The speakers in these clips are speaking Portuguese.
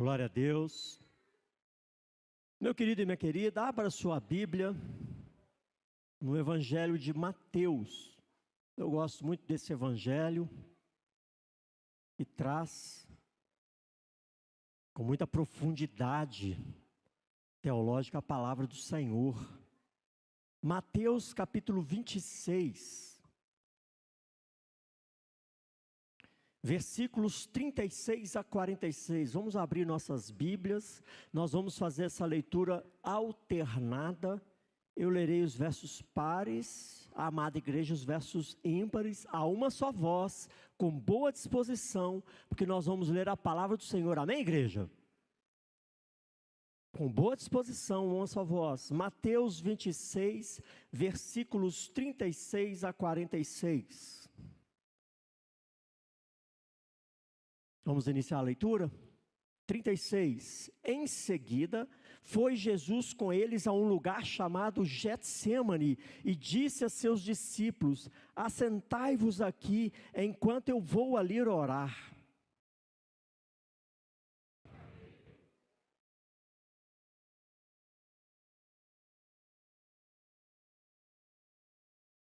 Glória a Deus. Meu querido e minha querida, abra sua Bíblia no Evangelho de Mateus. Eu gosto muito desse Evangelho e traz com muita profundidade teológica a palavra do Senhor. Mateus capítulo 26. Versículos 36 a 46, vamos abrir nossas Bíblias, nós vamos fazer essa leitura alternada. Eu lerei os versos pares, a amada igreja, os versos ímpares, a uma só voz, com boa disposição, porque nós vamos ler a palavra do Senhor, amém, igreja? Com boa disposição, uma só voz. Mateus 26, versículos 36 a 46. Vamos iniciar a leitura? 36. Em seguida, foi Jesus com eles a um lugar chamado Getsêmani e disse a seus discípulos: assentai-vos aqui, enquanto eu vou ali orar.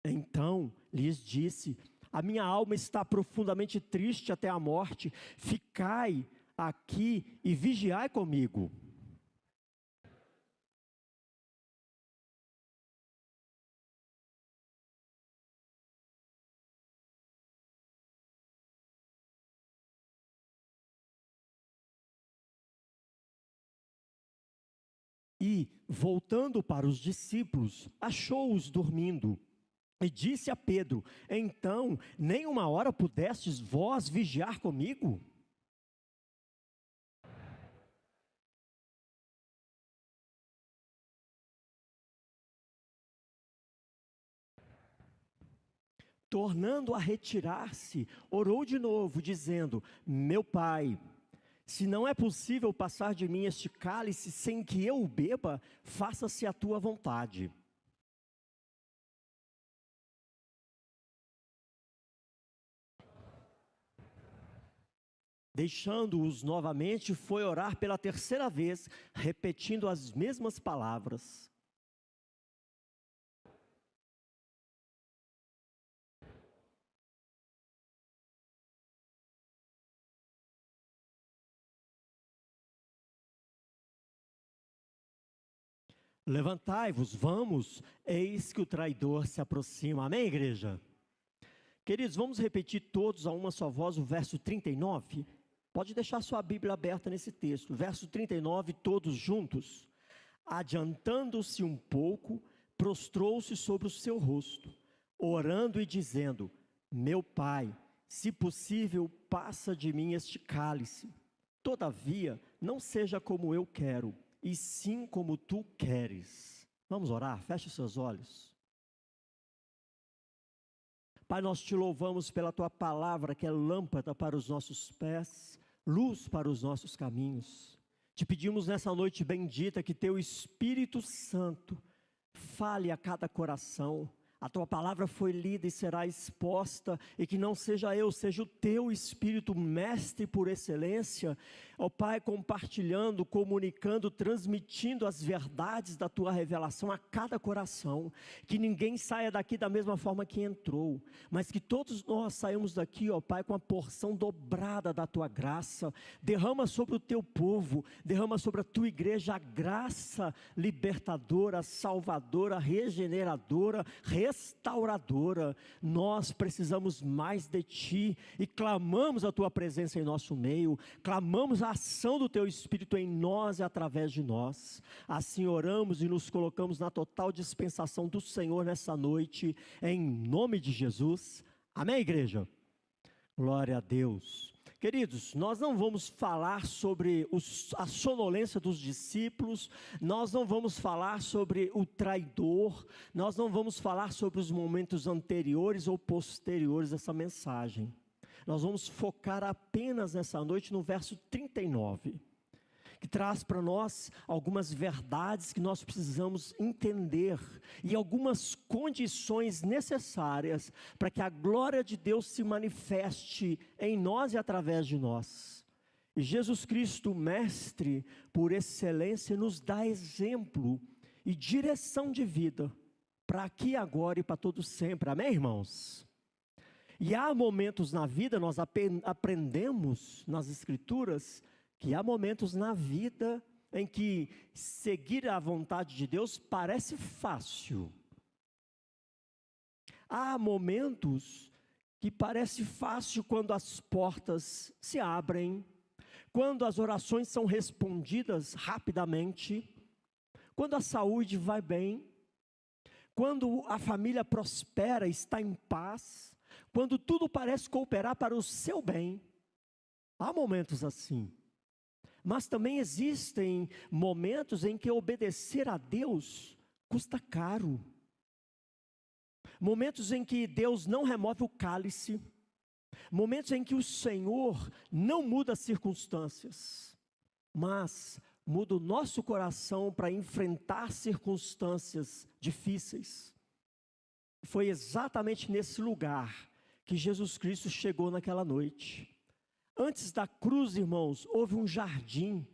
Então lhes disse: a minha alma está profundamente triste até a morte, ficai aqui e vigiai comigo. E, voltando para os discípulos, achou-os dormindo. E disse a Pedro: então, nem uma hora pudestes vós vigiar comigo? Tornando a retirar-se, orou de novo, dizendo: meu pai, se não é possível passar de mim este cálice sem que eu o beba, faça-se a tua vontade. Deixando-os novamente, foi orar pela terceira vez, repetindo as mesmas palavras. Levantai-vos, vamos, eis que o traidor se aproxima. Amém, igreja? Queridos, vamos repetir todos a uma só voz o verso 39? Pode deixar sua Bíblia aberta nesse texto. Verso 39, todos juntos. Adiantando-se um pouco, prostrou-se sobre o seu rosto, orando e dizendo: meu pai, se possível, passa de mim este cálice. Todavia, não seja como eu quero, e sim como tu queres. Vamos orar? Feche os seus olhos. Pai, nós te louvamos pela tua palavra, que é lâmpada para os nossos pés, luz para os nossos caminhos. Te pedimos nessa noite bendita que teu Espírito Santo fale a cada coração. A tua palavra foi lida e será exposta, e que não seja eu, seja o teu Espírito, mestre por excelência, ó Pai, compartilhando, comunicando, transmitindo as verdades da tua revelação a cada coração. Que ninguém saia daqui da mesma forma que entrou, mas que todos nós saímos daqui, ó Pai, com a porção dobrada da tua graça. Derrama sobre o teu povo, derrama sobre a tua igreja a graça libertadora, salvadora, regeneradora, restauradora. Nós precisamos mais de ti e clamamos a tua presença em nosso meio, clamamos a ação do teu Espírito em nós e através de nós. Assim oramos e nos colocamos na total dispensação do Senhor nessa noite, em nome de Jesus. Amém, igreja? Glória a Deus. Queridos, nós não vamos falar sobre a sonolência dos discípulos, nós não vamos falar sobre o traidor, nós não vamos falar sobre os momentos anteriores ou posteriores dessa mensagem. Nós vamos focar apenas nessa noite no verso 39, que traz para nós algumas verdades que nós precisamos entender e algumas condições necessárias para que a glória de Deus se manifeste em nós e através de nós. E Jesus Cristo, mestre por excelência, nos dá exemplo e direção de vida para aqui, agora e para todo sempre. Amém, irmãos? E há momentos na vida, nós aprendemos nas Escrituras, que há momentos na vida em que seguir a vontade de Deus parece fácil. Há momentos que parece fácil quando as portas se abrem, quando as orações são respondidas rapidamente, quando a saúde vai bem, quando a família prospera, está em paz, quando tudo parece cooperar para o seu bem. Há momentos assim. Mas também existem momentos em que obedecer a Deus custa caro. Momentos em que Deus não remove o cálice. Momentos em que o Senhor não muda as circunstâncias, mas muda o nosso coração para enfrentar circunstâncias difíceis. Foi exatamente nesse lugar que Jesus Cristo chegou naquela noite. Antes da cruz, irmãos, houve um jardim.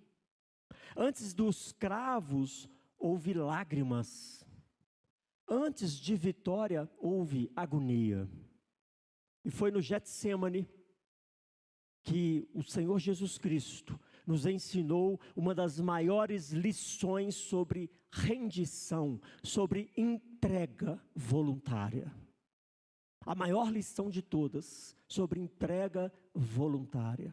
Antes dos cravos, houve lágrimas. Antes de vitória, houve agonia. E foi no Getsêmani que o Senhor Jesus Cristo nos ensinou uma das maiores lições sobre rendição, sobre entrega voluntária. A maior lição de todas, sobre entrega voluntária.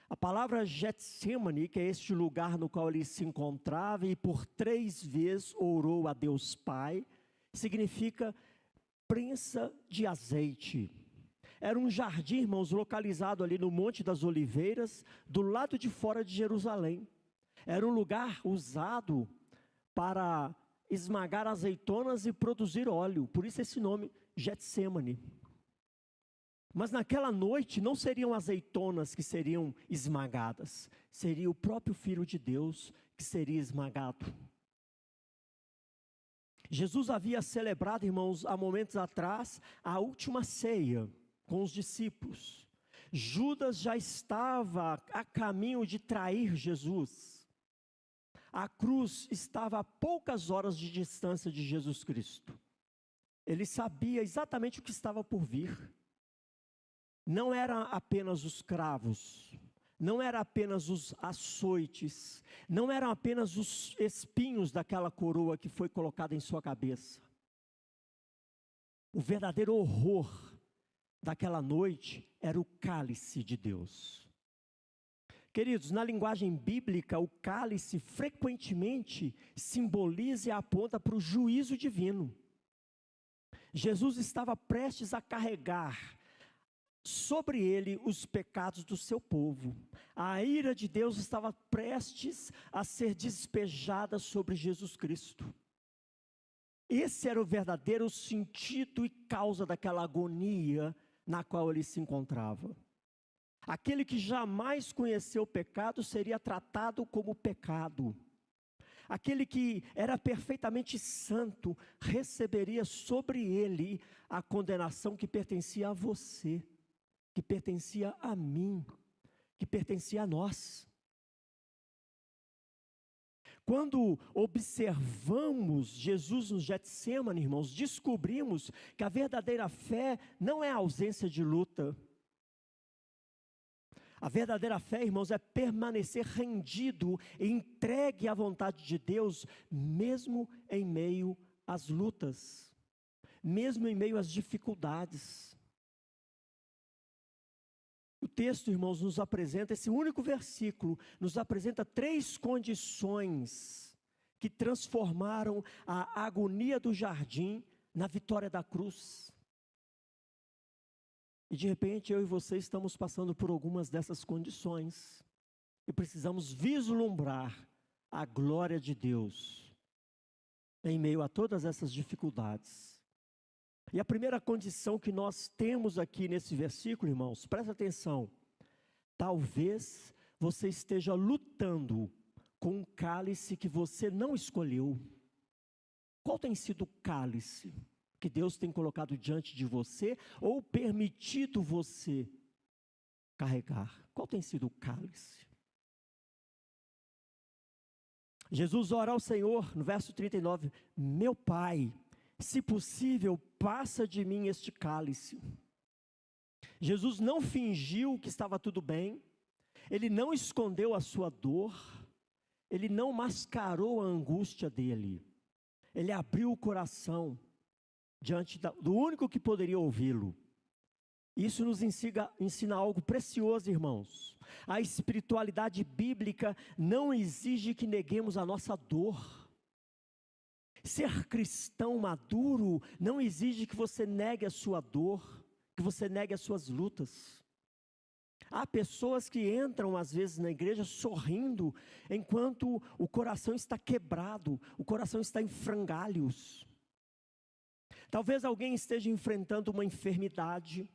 A palavra Getsêmani, que é este lugar no qual ele se encontrava e por 3 vezes orou a Deus Pai, significa prensa de azeite. Era um jardim, irmãos, localizado ali no Monte das Oliveiras, do lado de fora de Jerusalém. Era um lugar usado para esmagar azeitonas e produzir óleo, por isso esse nome, Getsêmani. Mas naquela noite não seriam azeitonas que seriam esmagadas, seria o próprio Filho de Deus que seria esmagado. Jesus havia celebrado, irmãos, há momentos atrás, a última ceia com os discípulos. Judas já estava a caminho de trair Jesus. A cruz estava a poucas horas de distância de Jesus Cristo. Ele sabia exatamente o que estava por vir. Não eram apenas os cravos, não eram apenas os açoites, não eram apenas os espinhos daquela coroa que foi colocada em sua cabeça. O verdadeiro horror daquela noite era o cálice de Deus. Queridos, na linguagem bíblica, o cálice frequentemente simboliza e aponta para o juízo divino. Jesus estava prestes a carregar sobre ele os pecados do seu povo. A ira de Deus estava prestes a ser despejada sobre Jesus Cristo. Esse era o verdadeiro sentido e causa daquela agonia na qual ele se encontrava. Aquele que jamais conheceu o pecado seria tratado como pecado. Aquele que era perfeitamente santo receberia sobre ele a condenação que pertencia a você, que pertencia a mim, que pertencia a nós. Quando observamos Jesus no Getsêmani, irmãos, descobrimos que a verdadeira fé não é a ausência de luta. A verdadeira fé, irmãos, é permanecer rendido e entregue à vontade de Deus, mesmo em meio às lutas, mesmo em meio às dificuldades. O texto, irmãos, nos apresenta, esse único versículo, nos apresenta 3 condições que transformaram a agonia do jardim na vitória da cruz. E de repente eu e você estamos passando por algumas dessas condições e precisamos vislumbrar a glória de Deus em meio a todas essas dificuldades. E a primeira condição que nós temos aqui nesse versículo, irmãos, presta atenção. Talvez você esteja lutando com um cálice que você não escolheu. Qual tem sido o cálice que Deus tem colocado diante de você ou permitido você carregar? Qual tem sido o cálice? Jesus ora ao Senhor, no verso 39, meu Pai, se possível, passa de mim este cálice. Jesus não fingiu que estava tudo bem, ele não escondeu a sua dor, ele não mascarou a angústia dele, ele abriu o coração diante do único que poderia ouvi-lo. Isso nos ensina algo precioso, irmãos. A espiritualidade bíblica não exige que neguemos a nossa dor. Ser cristão maduro não exige que você negue a sua dor, que você negue as suas lutas. Há pessoas que entram às vezes na igreja sorrindo, enquanto o coração está quebrado, o coração está em frangalhos. Talvez alguém esteja enfrentando uma enfermidade,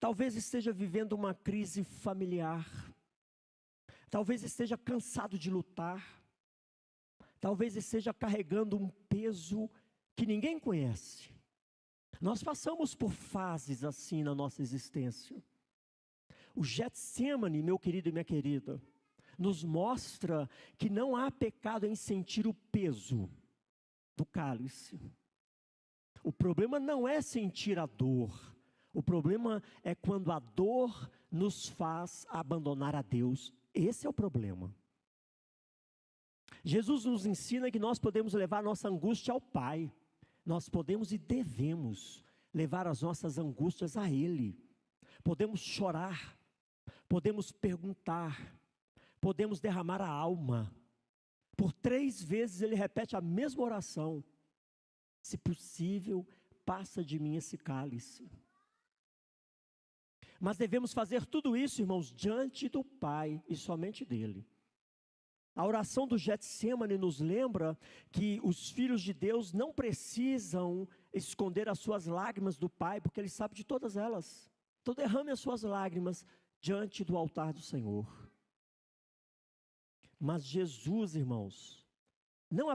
talvez esteja vivendo uma crise familiar, talvez esteja cansado de lutar, talvez esteja carregando um peso que ninguém conhece. Nós passamos por fases assim na nossa existência. O Getsemane, meu querido e minha querida, nos mostra que não há pecado em sentir o peso do cálice. O problema não é sentir a dor, o problema é quando a dor nos faz abandonar a Deus. Esse é o problema. Jesus nos ensina que nós podemos levar nossa angústia ao Pai, nós podemos e devemos levar as nossas angústias a Ele, podemos chorar, podemos perguntar, podemos derramar a alma. Por 3 vezes ele repete a mesma oração: se possível, passa de mim esse cálice. Mas devemos fazer tudo isso, irmãos, diante do Pai e somente dele. A oração do Getsemane nos lembra que os filhos de Deus não precisam esconder as suas lágrimas do Pai, porque Ele sabe de todas elas. Então derrame as suas lágrimas diante do altar do Senhor. Mas Jesus, irmãos, não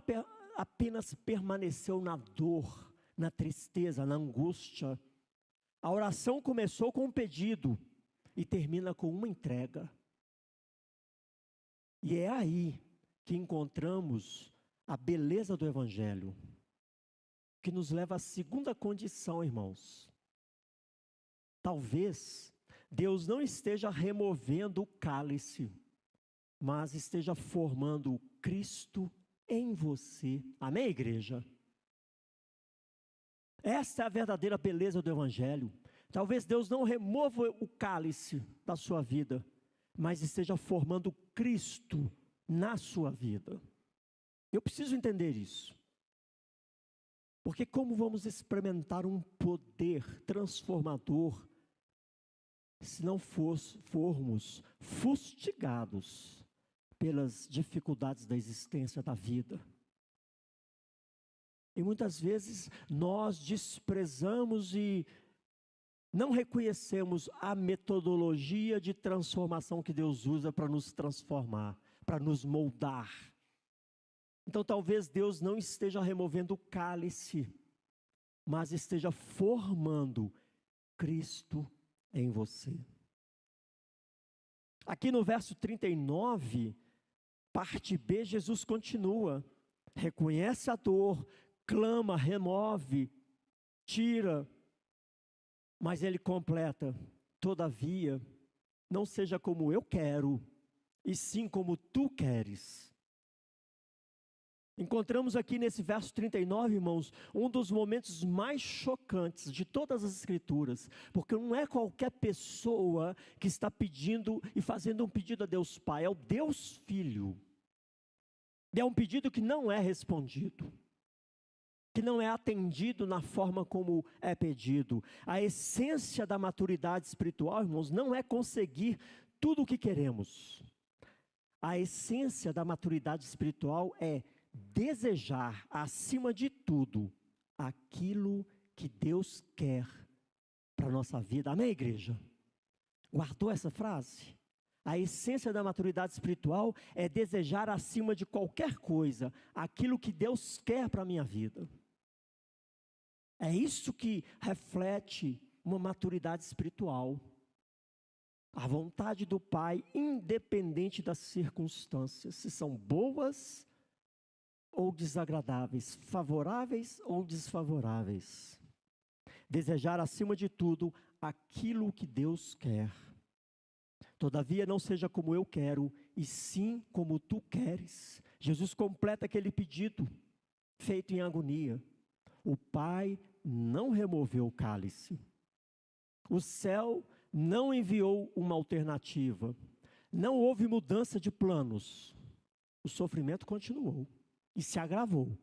apenas permaneceu na dor, na tristeza, na angústia. A oração começou com um pedido e termina com uma entrega. E é aí que encontramos a beleza do Evangelho, que nos leva à segunda condição, irmãos. Talvez Deus não esteja removendo o cálice, mas esteja formando Cristo em você. Amém, igreja? Esta é a verdadeira beleza do Evangelho. Talvez Deus não remova o cálice da sua vida, mas esteja formando Cristo na sua vida. Eu preciso entender isso. Porque como vamos experimentar um poder transformador se não formos fustigados pelas dificuldades da existência, da vida? E muitas vezes nós desprezamos e não reconhecemos a metodologia de transformação que Deus usa para nos transformar, para nos moldar. Então talvez Deus não esteja removendo o cálice, mas esteja formando Cristo em você. Aqui no verso 39, parte B, Jesus continua, reconhece a dor, clama, remove, tira, mas ele completa: todavia, não seja como eu quero, e sim como tu queres. Encontramos aqui nesse verso 39, irmãos, um dos momentos mais chocantes de todas as Escrituras, porque não é qualquer pessoa que está pedindo e fazendo um pedido a Deus Pai, é o Deus Filho. E é um pedido que não é respondido, que não é atendido na forma como é pedido. A essência da maturidade espiritual, irmãos, não é conseguir tudo o que queremos. A essência da maturidade espiritual é desejar, acima de tudo, aquilo que Deus quer para a nossa vida. Amém, igreja? Guardou essa frase? A essência da maturidade espiritual é desejar, acima de qualquer coisa, aquilo que Deus quer para a minha vida. É isso que reflete uma maturidade espiritual. A vontade do Pai, independente das circunstâncias, se são boas ou desagradáveis, favoráveis ou desfavoráveis. Desejar acima de tudo aquilo que Deus quer. Todavia não seja como eu quero, e sim como tu queres. Jesus completa aquele pedido feito em agonia. O Pai não removeu o cálice. O céu não enviou uma alternativa. Não houve mudança de planos. O sofrimento continuou e se agravou.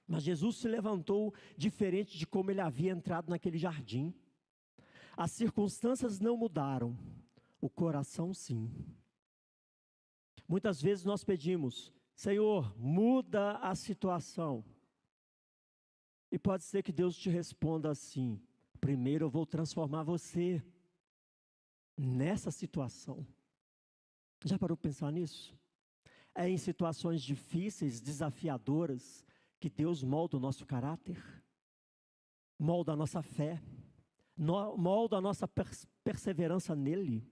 Mas Jesus se levantou diferente de como ele havia entrado naquele jardim. As circunstâncias não mudaram, o coração sim. Muitas vezes nós pedimos: Senhor, muda a situação. E pode ser que Deus te responda assim: primeiro eu vou transformar você nessa situação. Já parou para pensar nisso? É em situações difíceis, desafiadoras, que Deus molda o nosso caráter, molda a nossa fé, molda a nossa perseverança nele.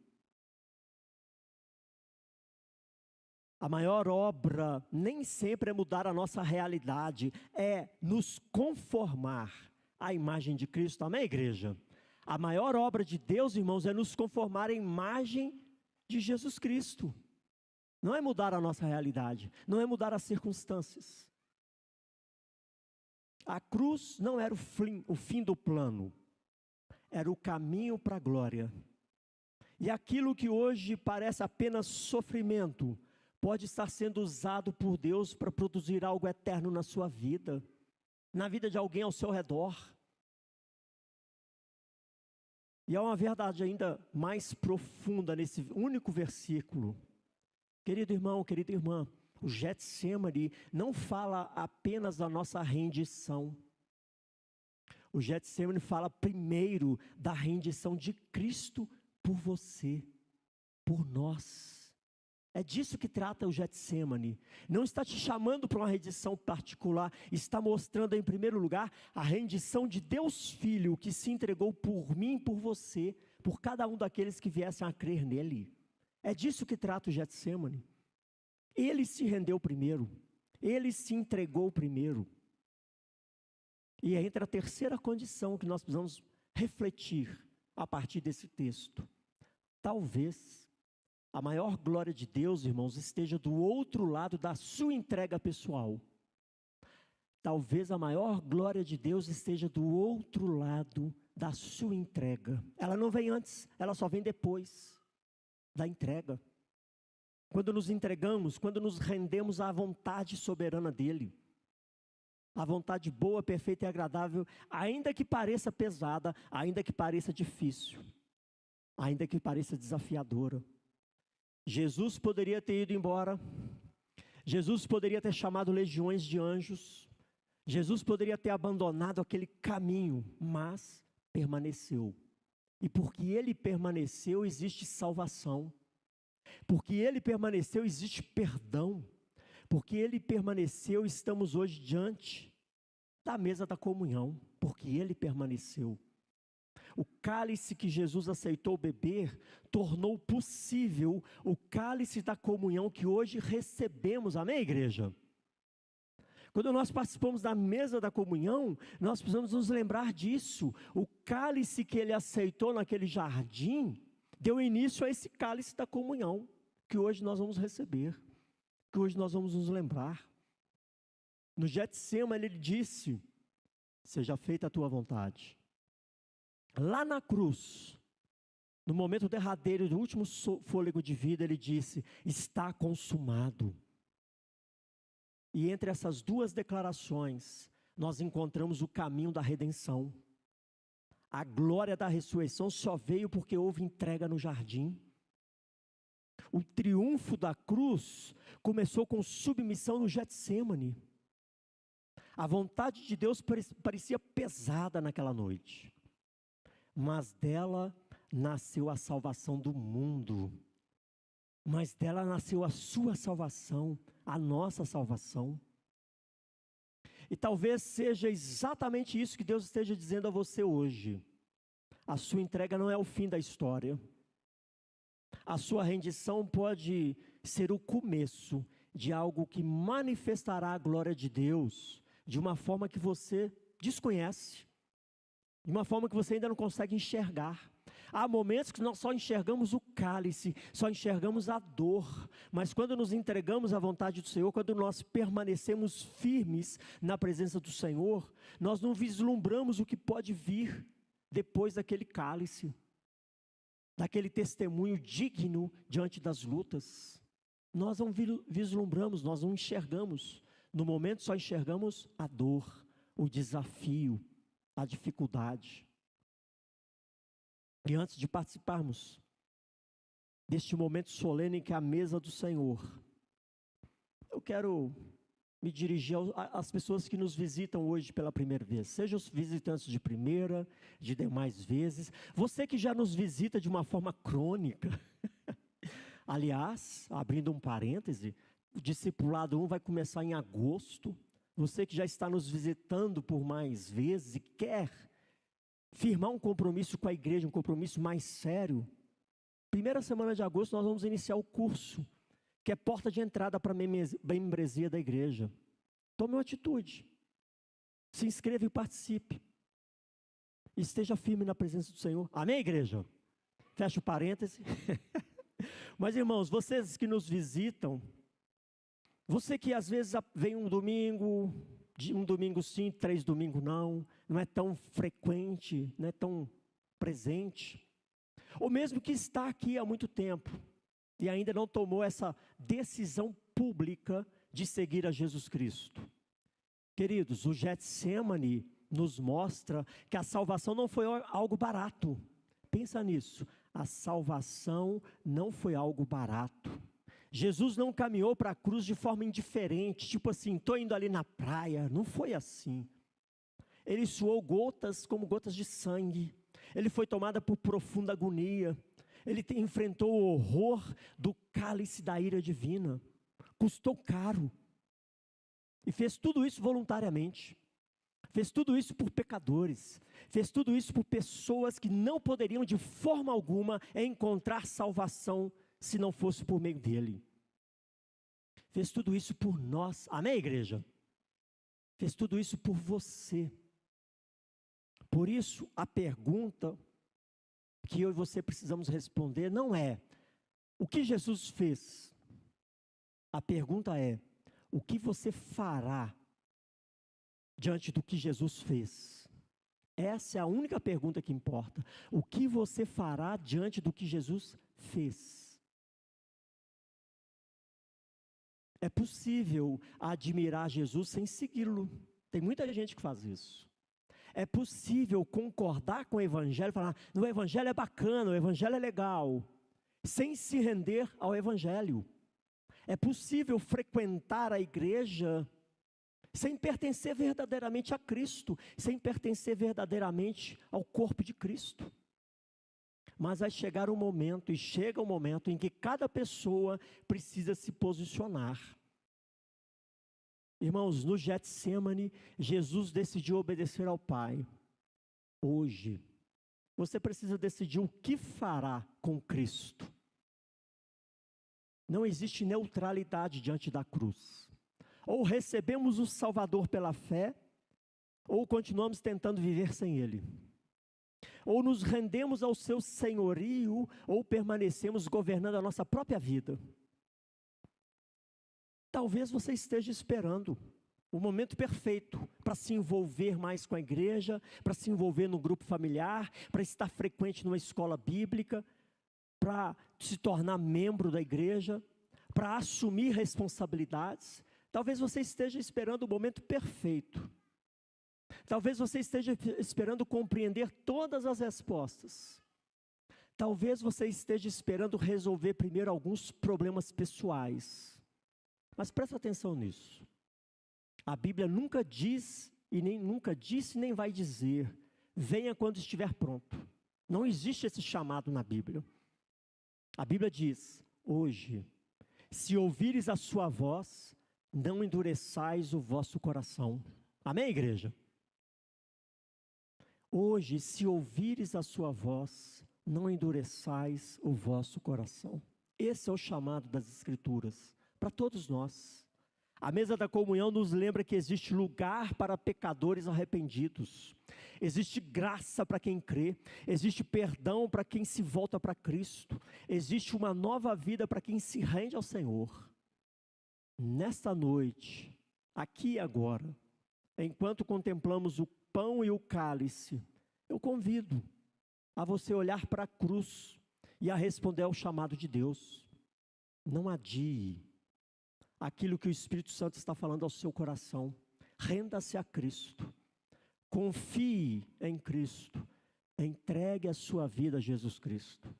A maior obra nem sempre é mudar a nossa realidade, é nos conformar à imagem de Cristo. Amém, igreja? A maior obra de Deus, irmãos, é nos conformar à imagem de Jesus Cristo. Não é mudar a nossa realidade, não é mudar as circunstâncias. A cruz não era o fim do plano, era o caminho para a glória. E aquilo que hoje parece apenas sofrimento, pode estar sendo usado por Deus para produzir algo eterno na sua vida, na vida de alguém ao seu redor. E há uma verdade ainda mais profunda nesse único versículo. Querido irmão, querida irmã, o Getsemane não fala apenas da nossa rendição. O Getsemane fala primeiro da rendição de Cristo por você, por nós. É disso que trata o Getsemane. Não está te chamando para uma rendição particular, está mostrando em primeiro lugar a rendição de Deus Filho, que se entregou por mim e por você, por cada um daqueles que viessem a crer nele. É disso que trata o Getsemane. Ele se rendeu primeiro, ele se entregou primeiro. E entra a terceira condição que nós precisamos refletir a partir desse texto. Talvez a maior glória de Deus, irmãos, esteja do outro lado da sua entrega pessoal. Talvez a maior glória de Deus esteja do outro lado da sua entrega. Ela não vem antes, ela só vem depois da entrega. Quando nos entregamos, quando nos rendemos à vontade soberana dEle. A vontade boa, perfeita e agradável, ainda que pareça pesada, ainda que pareça difícil, ainda que pareça desafiadora. Jesus poderia ter ido embora, Jesus poderia ter chamado legiões de anjos, Jesus poderia ter abandonado aquele caminho, mas permaneceu. E porque Ele permaneceu, existe salvação. Porque Ele permaneceu, existe perdão. Porque Ele permaneceu, estamos hoje diante da mesa da comunhão, porque Ele permaneceu. O cálice que Jesus aceitou beber, tornou possível o cálice da comunhão que hoje recebemos, amém, igreja? Quando nós participamos da mesa da comunhão, nós precisamos nos lembrar disso. O cálice que Ele aceitou naquele jardim, deu início a esse cálice da comunhão, que hoje nós vamos receber, que hoje nós vamos nos lembrar. No Getsemane Ele disse: seja feita a tua vontade. Lá na cruz, no momento derradeiro do último fôlego de vida, Ele disse: está consumado. E entre essas duas declarações, nós encontramos o caminho da redenção. A glória da ressurreição só veio porque houve entrega no jardim. O triunfo da cruz começou com submissão no Getsemane. A vontade de Deus parecia pesada naquela noite, mas dela nasceu a salvação do mundo. Mas dela nasceu a sua salvação, a nossa salvação. E talvez seja exatamente isso que Deus esteja dizendo a você hoje. A sua entrega não é o fim da história. A sua rendição pode ser o começo de algo que manifestará a glória de Deus de uma forma que você desconhece, de uma forma que você ainda não consegue enxergar. Há momentos que nós só enxergamos o cálice, só enxergamos a dor, mas quando nos entregamos à vontade do Senhor, quando nós permanecemos firmes na presença do Senhor, nós não vislumbramos o que pode vir depois daquele cálice, daquele testemunho digno diante das lutas. Nós não vislumbramos, nós não enxergamos. No momento só enxergamos a dor, o desafio, a dificuldade. E antes de participarmos deste momento solene que é a mesa do Senhor, eu quero me dirigir às pessoas que nos visitam hoje pela primeira vez, sejam os visitantes de primeira, de demais vezes, você que já nos visita de uma forma crônica. Aliás, abrindo um parêntese, o Discipulado 1 vai começar em agosto. Você que já está nos visitando por mais vezes e quer firmar um compromisso com a igreja, um compromisso mais sério, primeira semana de agosto nós vamos iniciar o curso, que é porta de entrada para a membresia da igreja. Tome uma atitude, se inscreva e participe, esteja firme na presença do Senhor. Amém, igreja? Fecha o parêntese. Mas irmãos, vocês que nos visitam, você que às vezes vem um domingo sim, 3 domingos não é tão frequente, não é tão presente, ou mesmo que está aqui há muito tempo, e ainda não tomou essa decisão pública de seguir a Jesus Cristo. Queridos, o Getsemane nos mostra que a salvação não foi algo barato. Pensa nisso, a salvação não foi algo barato. Jesus não caminhou para a cruz de forma indiferente, tipo assim, estou indo ali na praia, não foi assim. Ele suou gotas como gotas de sangue, ele foi tomado por profunda agonia, ele enfrentou o horror do cálice da ira divina, custou caro, e fez tudo isso voluntariamente, fez tudo isso por pecadores, fez tudo isso por pessoas que não poderiam de forma alguma encontrar salvação se não fosse por meio dele. Fez tudo isso por nós, amém, igreja? Fez tudo isso por você. Por isso, a pergunta que eu e você precisamos responder não é o que Jesus fez. A pergunta é, o que você fará diante do que Jesus fez? Essa é a única pergunta que importa. O que você fará diante do que Jesus fez? É possível admirar Jesus sem segui-lo. Tem muita gente que faz isso. É possível concordar com o Evangelho, falar, o Evangelho é bacana, o Evangelho é legal, sem se render ao Evangelho. É possível frequentar a igreja sem pertencer verdadeiramente a Cristo, sem pertencer verdadeiramente ao corpo de Cristo. Mas vai chegar um momento, e chega um momento em que cada pessoa precisa se posicionar. Irmãos, no Getsemane, Jesus decidiu obedecer ao Pai. Hoje, você precisa decidir o que fará com Cristo. Não existe neutralidade diante da cruz. Ou recebemos o Salvador pela fé, ou continuamos tentando viver sem Ele. Ou nos rendemos ao seu senhorio, ou permanecemos governando a nossa própria vida. Talvez você esteja esperando o momento perfeito para se envolver mais com a igreja, para se envolver no grupo familiar, para estar frequente numa escola bíblica, para se tornar membro da igreja, para assumir responsabilidades. Talvez você esteja esperando o momento perfeito. Talvez você esteja esperando compreender todas as respostas. Talvez você esteja esperando resolver primeiro alguns problemas pessoais. Mas presta atenção nisso. A Bíblia nunca diz, e nem nunca disse, nem vai dizer, venha quando estiver pronto. Não existe esse chamado na Bíblia. A Bíblia diz, hoje, se ouvires a sua voz, não endureçais o vosso coração. Amém, igreja? Hoje, se ouvires a sua voz, não endureçais o vosso coração. Esse é o chamado das Escrituras, para todos nós. A mesa da comunhão nos lembra que existe lugar para pecadores arrependidos, existe graça para quem crê, existe perdão para quem se volta para Cristo, existe uma nova vida para quem se rende ao Senhor. Nesta noite, aqui e agora, enquanto contemplamos o pão e o cálice, eu convido a você olhar para a cruz e a responder ao chamado de Deus. Não adie aquilo que o Espírito Santo está falando ao seu coração. Renda-se a Cristo, confie em Cristo, entregue a sua vida a Jesus Cristo.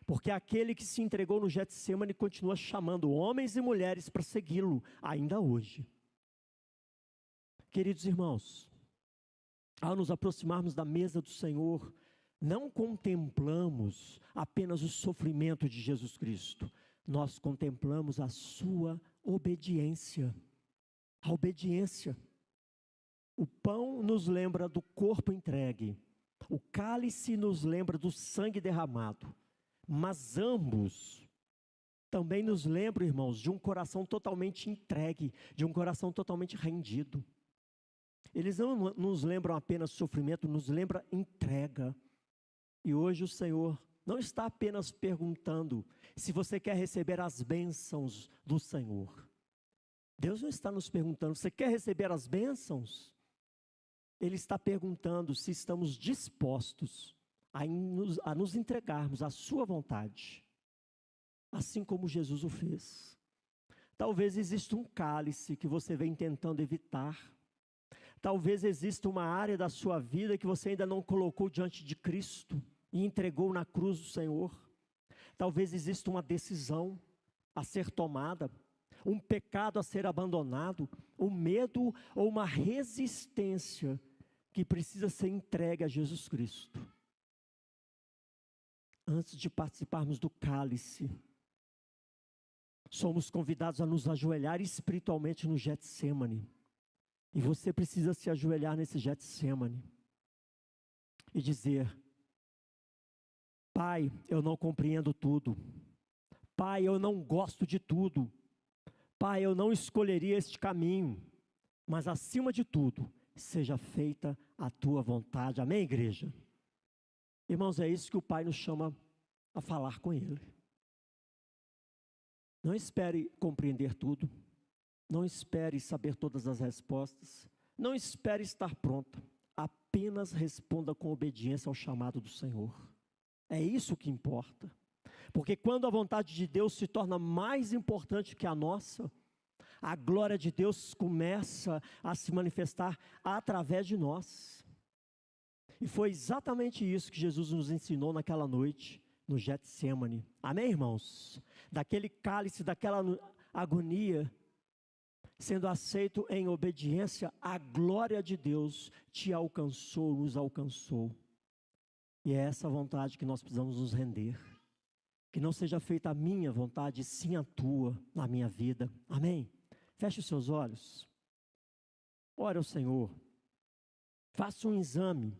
Porque aquele que se entregou no Getsêmani continua chamando homens e mulheres para segui-lo, ainda hoje. Queridos irmãos, ao nos aproximarmos da mesa do Senhor, não contemplamos apenas o sofrimento de Jesus Cristo, nós contemplamos a sua obediência. A obediência. O pão nos lembra do corpo entregue, o cálice nos lembra do sangue derramado, mas ambos também nos lembram, irmãos, de um coração totalmente entregue, de um coração totalmente rendido. Eles não nos lembram apenas sofrimento, nos lembra entrega. E hoje o Senhor não está apenas perguntando se você quer receber as bênçãos do Senhor. Deus não está nos perguntando, você quer receber as bênçãos? Ele está perguntando se estamos dispostos a nos entregarmos à sua vontade, assim como Jesus o fez. Talvez exista um cálice que você vem tentando evitar. Talvez exista uma área da sua vida que você ainda não colocou diante de Cristo e entregou na cruz do Senhor. Talvez exista uma decisão a ser tomada, um pecado a ser abandonado, um medo ou uma resistência que precisa ser entregue a Jesus Cristo. Antes de participarmos do cálice, somos convidados a nos ajoelhar espiritualmente no Getsêmani. E você precisa se ajoelhar nesse Getsêmani e dizer: Pai, eu não compreendo tudo. Pai, eu não gosto de tudo. Pai, eu não escolheria este caminho. Mas acima de tudo, seja feita a tua vontade. Amém, igreja? Irmãos, é isso que o Pai nos chama a falar com Ele. Não espere compreender tudo. Não espere saber todas as respostas. Não espere estar pronto. Apenas responda com obediência ao chamado do Senhor. É isso que importa. Porque quando a vontade de Deus se torna mais importante que a nossa, a glória de Deus começa a se manifestar através de nós. E foi exatamente isso que Jesus nos ensinou naquela noite, no Getsêmani. Amém, irmãos? Daquele cálice, daquela agonia, sendo aceito em obediência, a glória de Deus te alcançou, nos alcançou. E é essa vontade que nós precisamos nos render. Que não seja feita a minha vontade, sim a tua, na minha vida. Amém? Feche os seus olhos. Ore ao Senhor. Faça um exame.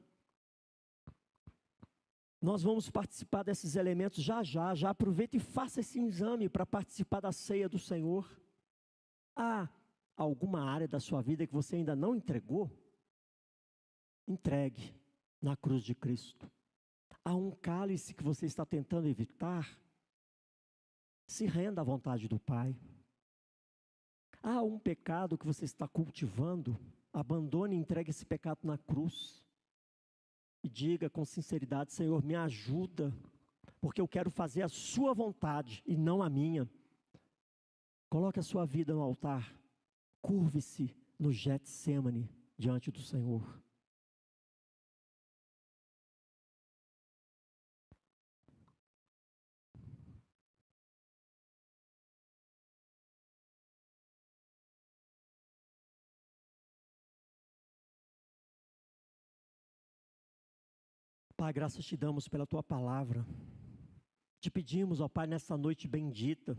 Nós vamos participar desses elementos já. Já aproveita e faça esse exame para participar da ceia do Senhor. Há alguma área da sua vida que você ainda não entregou? Entregue na cruz de Cristo. Há um cálice que você está tentando evitar? Se renda à vontade do Pai. Há um pecado que você está cultivando? Abandone e entregue esse pecado na cruz. E diga com sinceridade: Senhor, me ajuda, porque eu quero fazer a sua vontade e não a minha. Coloque a sua vida no altar. Curve-se no Getsêmani diante do Senhor. Pai, graças te damos pela tua palavra. Te pedimos, ó Pai, nessa noite bendita,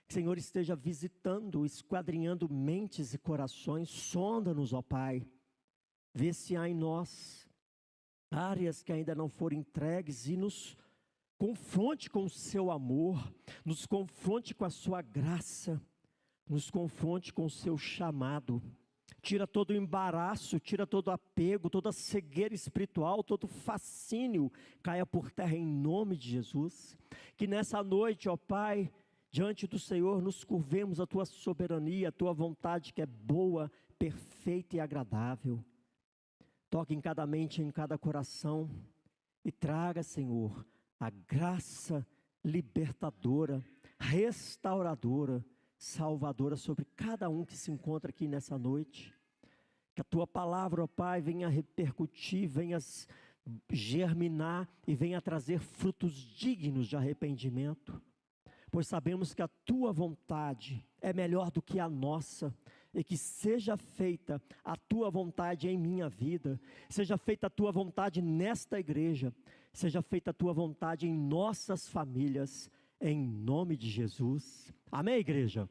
que o Senhor esteja visitando, esquadrinhando mentes e corações. Sonda-nos, ó Pai. Vê se há em nós áreas que ainda não foram entregues, e nos confronte com o seu amor, nos confronte com a sua graça, nos confronte com o seu chamado. Tira todo o embaraço, tira todo o apego, toda a cegueira espiritual, todo o fascínio, caia por terra em nome de Jesus. Que nessa noite, ó Pai, diante do Senhor, nos curvemos a Tua soberania, a Tua vontade que é boa, perfeita e agradável. Toque em cada mente, em cada coração, e traga, Senhor, a graça libertadora, restauradora, salvadora sobre cada um que se encontra aqui nessa noite. Que a Tua palavra, ó Pai, venha repercutir, venha germinar e venha trazer frutos dignos de arrependimento. Pois sabemos que a Tua vontade é melhor do que a nossa, e que seja feita a Tua vontade em minha vida, seja feita a Tua vontade nesta igreja, seja feita a Tua vontade em nossas famílias, em nome de Jesus. Amém, igreja?